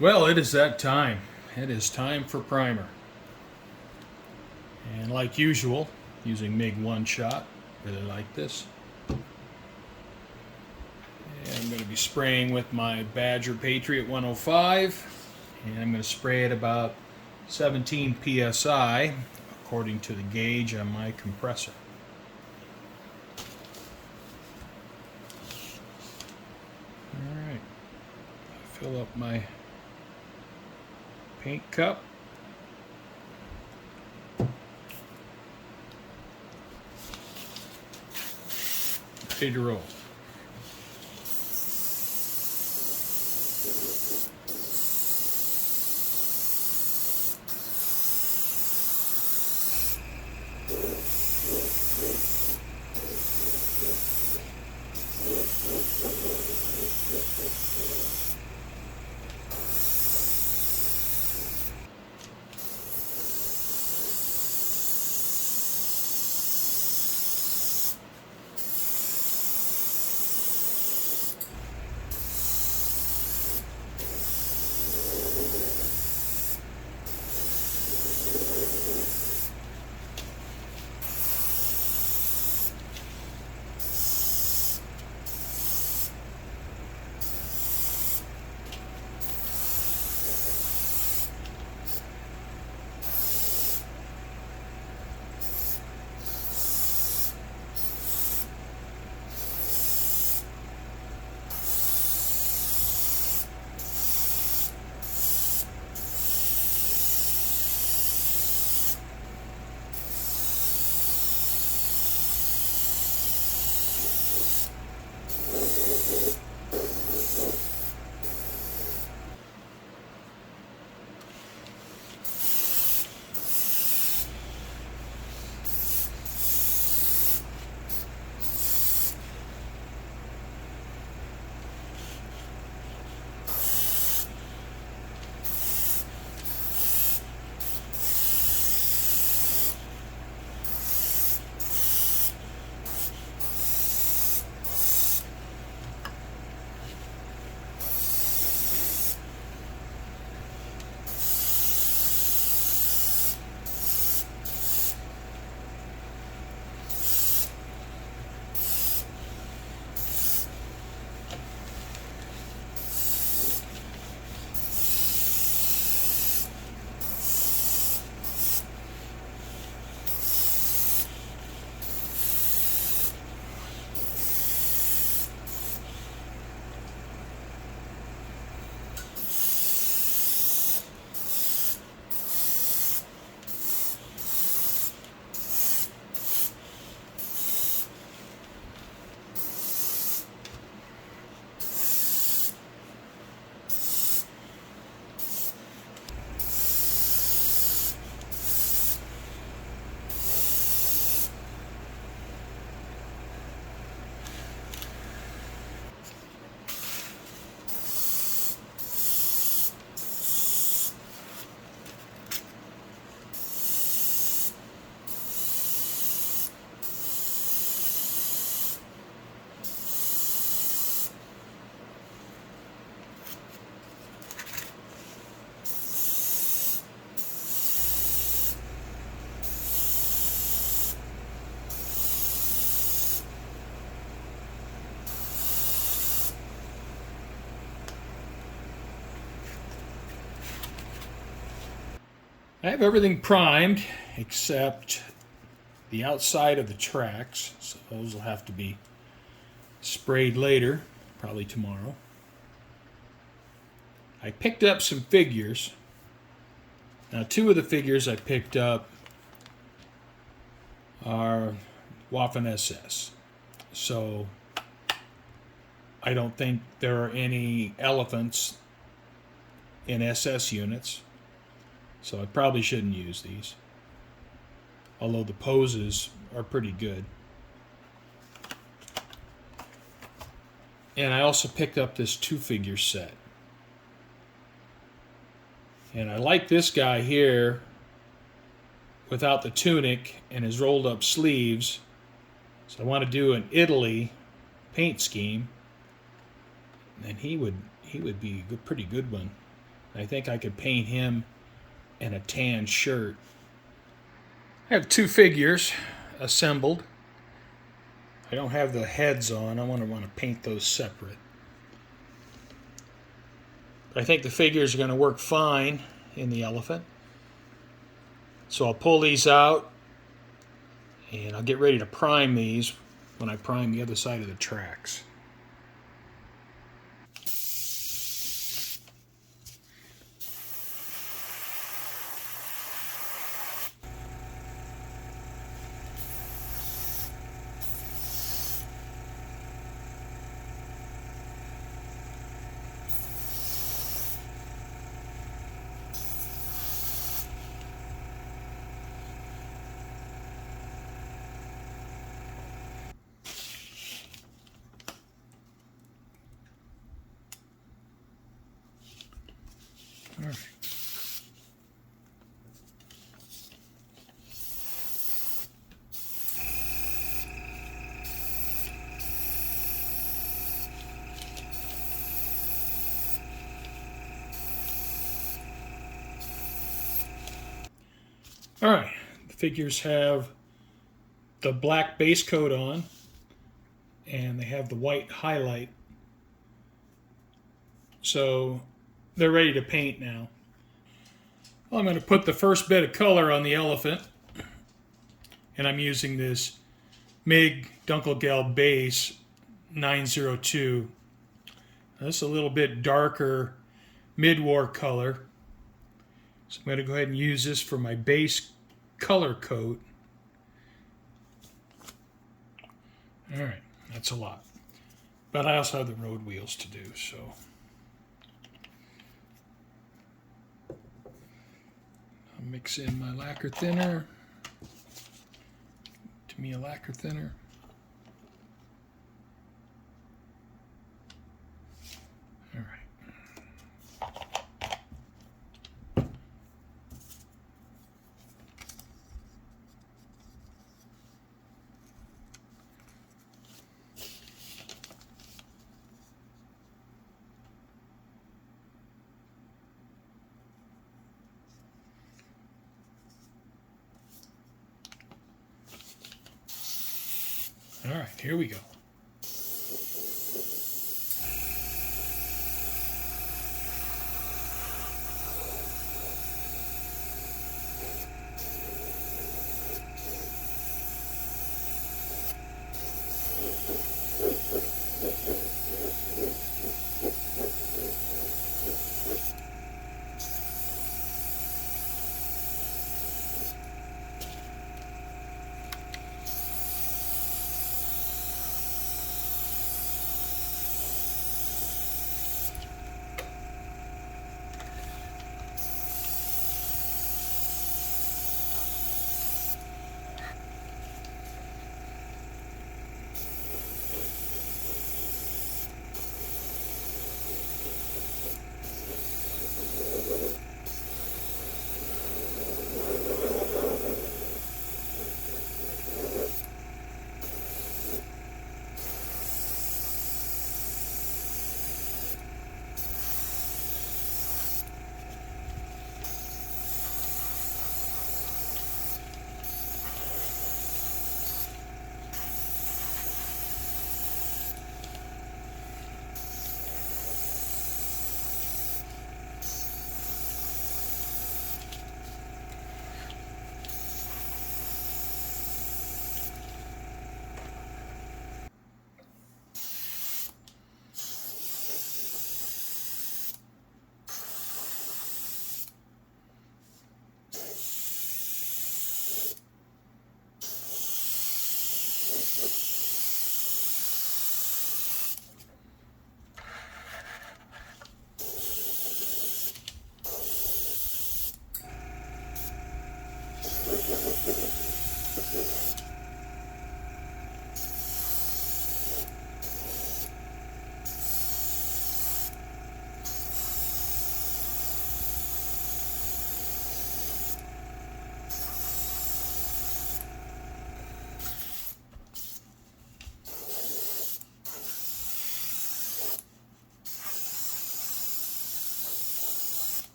Well, it is that time. It is time for primer. And like usual, using Mig One Shot. Really like this. And I'm going to be spraying with my Badger Patriot 105. And I'm going to spray at about 17 psi, according to the gauge on my compressor. Alright. Fill up my paint cup. Ready to roll. I have everything primed except the outside of the tracks, so those will have to be sprayed later, probably tomorrow. I picked up some figures. Now, two of the figures I picked up are Waffen SS, so I don't think there are any elephants in SS units. So I probably shouldn't use these, although the poses are pretty good. And I also picked up this two-figure set. And I like this guy here without the tunic and his rolled up sleeves. So I want to do an Italy paint scheme. And he would be a pretty good one. I think I could paint him in a tan shirt. I have two figures assembled. I don't have the heads on. I want to paint those separate. But I think the figures are going to work fine in the elephant. So I'll pull these out and I'll get ready to prime these when I prime the other side of the tracks. All right. All right, the figures have the black base coat on and they have the white highlight. So they're ready to paint now. Well, I'm going to put the first bit of color on the elephant, and I'm using this Mig Dunkelgelb base 902. Now, this is a little bit darker mid-war color. So I'm going to go ahead and use this for my base color coat. All right, that's a lot. But I also have the road wheels to do, so. I'll mix in my lacquer thinner. To me, a lacquer thinner. All right. All right, here we go.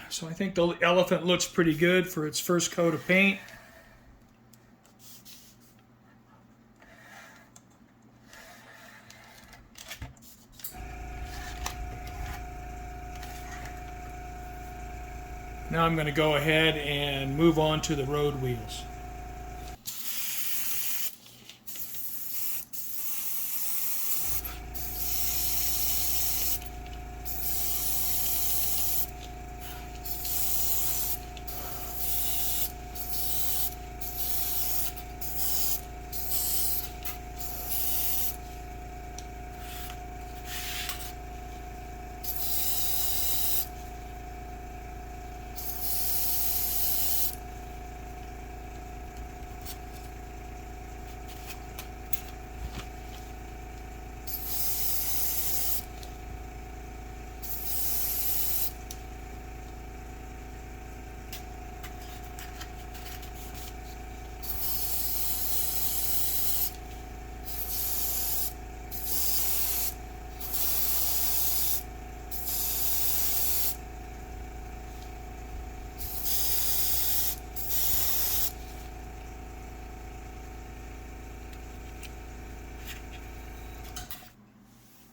So I think the elephant looks pretty good for its first coat of paint. Now I'm going to go ahead and move on to the road wheels.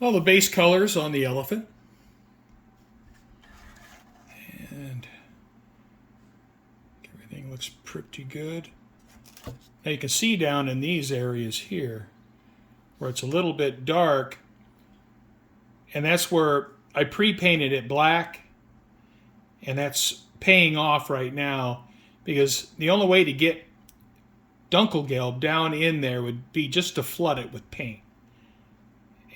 All the base colors on the elephant. And everything looks pretty good. Now you can see down in these areas here where it's a little bit dark, and that's where I pre-painted it black, and that's paying off right now, because the only way to get Dunkelgelb down in there would be just to flood it with paint.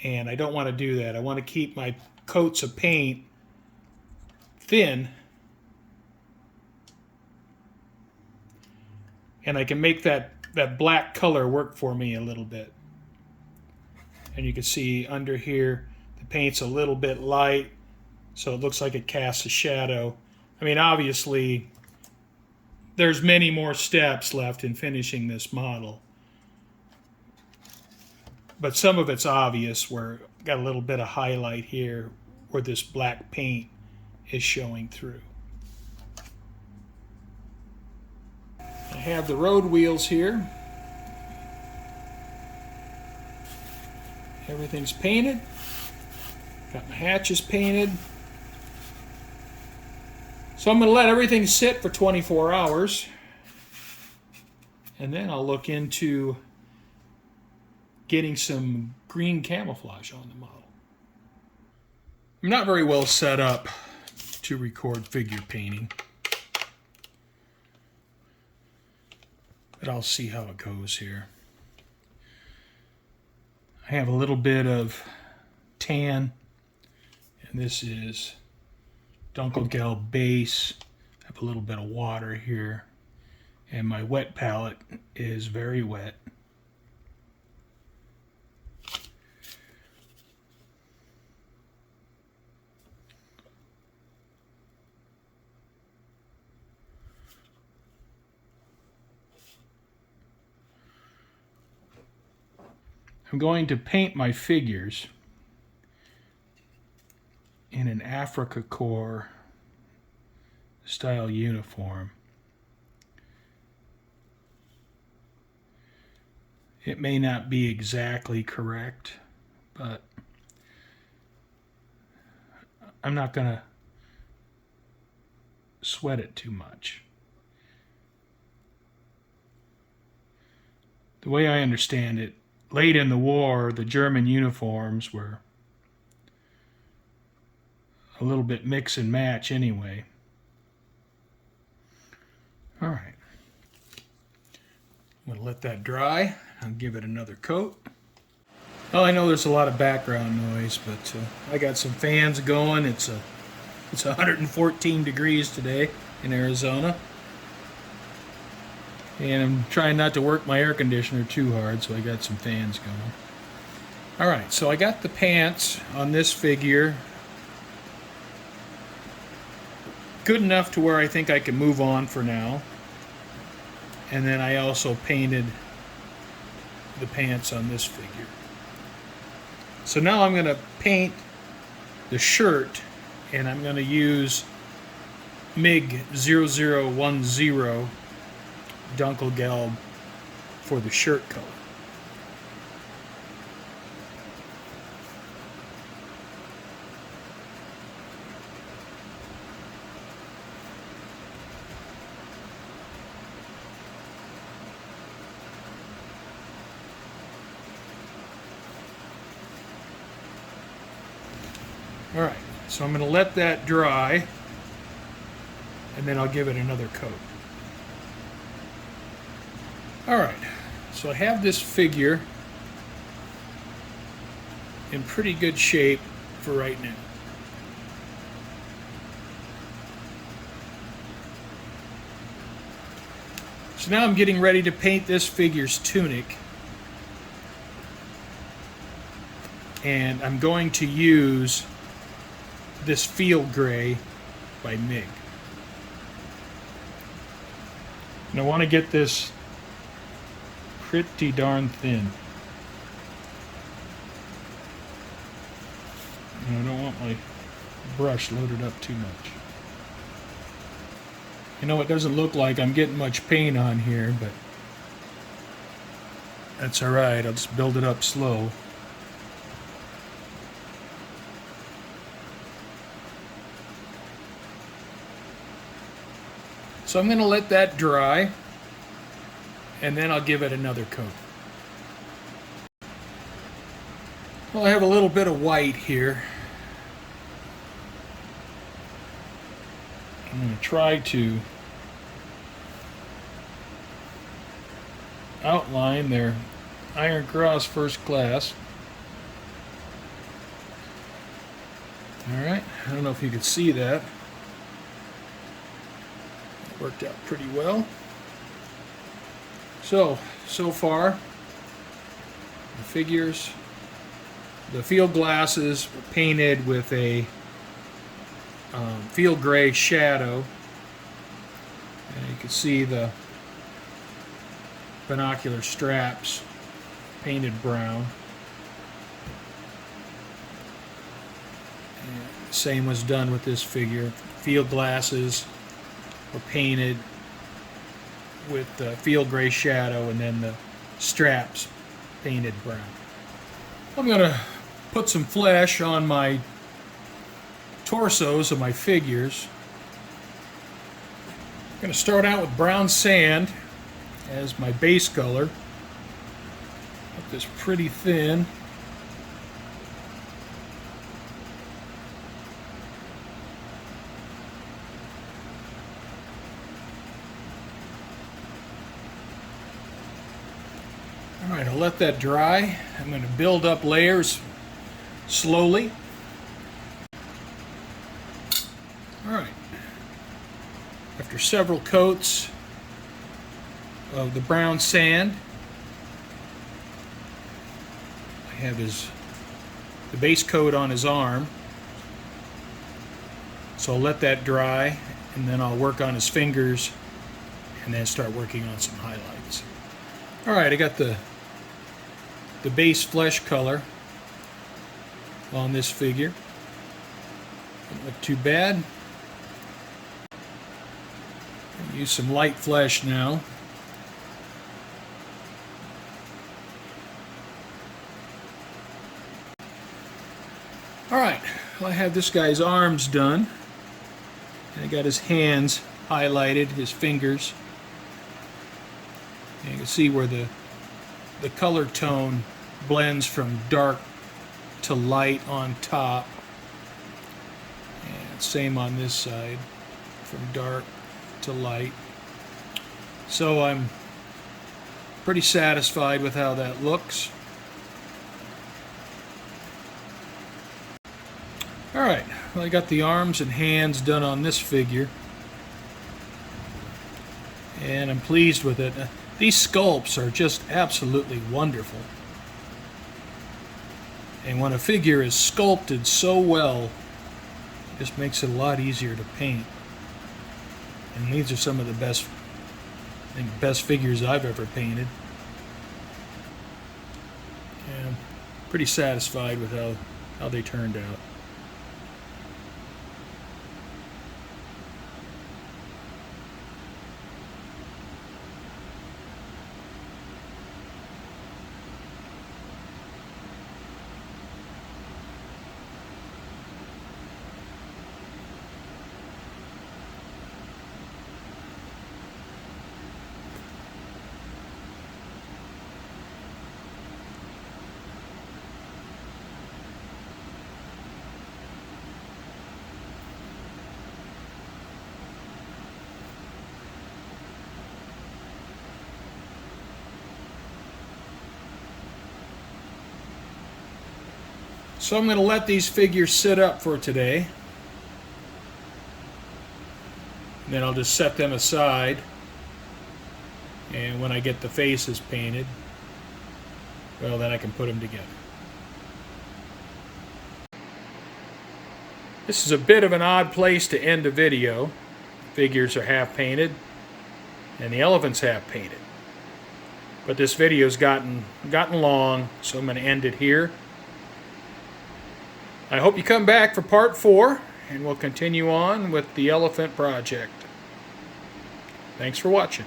And I don't want to do that. I want to keep my coats of paint thin, and I can make that black color work for me a little bit. And you can see under here the paint's a little bit light, so it looks like it casts a shadow. I mean, obviously there's many more steps left in finishing this model, but some of it's obvious, where got a little bit of highlight here where this black paint is showing through. I have the road wheels here. Everything's painted. Got my hatches painted. So I'm going to let everything sit for 24 hours, and then I'll look into getting some green camouflage on the model. I'm not very well set up to record figure painting, but I'll see how it goes here. I have a little bit of tan, and this is Dunkelgelb base. I have a little bit of water here, and my wet palette is very wet. I'm going to paint my figures in an Africa Corps style uniform. It may not be exactly correct, but I'm not going to sweat it too much. The way I understand it, late in the war, the German uniforms were a little bit mix and match anyway. All right. I'm going to let that dry. I'll give it another coat. Well, I know there's a lot of background noise, but I got some fans going. It's 114 degrees today in Arizona. And I'm trying not to work my air conditioner too hard, so I got some fans going. All right, so I got the pants on this figure good enough to where I think I can move on for now. And then I also painted the pants on this figure. So now I'm going to paint the shirt, and I'm going to use Mig 0010 Dunkelgelb for the shirt color. Alright, so I'm going to let that dry, and then I'll give it another coat. Alright, so I have this figure in pretty good shape for right now. So now I'm getting ready to paint this figure's tunic, and I'm going to use this field gray by Mig. And I want to get this pretty darn thin. And I don't want my brush loaded up too much. You know, it doesn't look like I'm getting much paint on here, but that's alright. I'll just build it up slow. So I'm going to let that dry, and then I'll give it another coat. Well, I have a little bit of white here. I'm going to try to outline their Iron Cross First Class. Alright, I don't know if you could see that. Worked out pretty well. So far, the figures, the field glasses were painted with a field gray shadow, and you can see the binocular straps painted brown. And the same was done with this figure. Field glasses were painted with the field gray shadow, and then the straps painted brown. I'm going to put some flesh on my torsos of my figures. I'm going to start out with brown sand as my base color. Put this pretty thin. Alright, I'll let that dry. I'm going to build up layers slowly. Alright. After several coats of the brown sand, I have the base coat on his arm. So I'll let that dry, and then I'll work on his fingers, and then start working on some highlights. Alright, I got the base flesh color on this figure. Doesn't look too bad. Use some light flesh now. Alright, well, I have this guy's arms done. And I got his hands highlighted, his fingers. And you can see where the color tone blends from dark to light on top, and same on this side, from dark to light. So I'm pretty satisfied with how that looks. Alright, well, I got the arms and hands done on this figure, and I'm pleased with it. These sculpts are just absolutely wonderful. And when a figure is sculpted so well, it just makes it a lot easier to paint. And these are some of the best figures I've ever painted. And I'm pretty satisfied with how they turned out. So I'm going to let these figures sit up for today. And then I'll just set them aside. And when I get the faces painted, well, then I can put them together. This is a bit of an odd place to end a video. The figures are half painted and the elephant's half painted. But this video's gotten long, so I'm going to end it here. I hope you come back for part 4, and we'll continue on with the elephant project. Thanks for watching.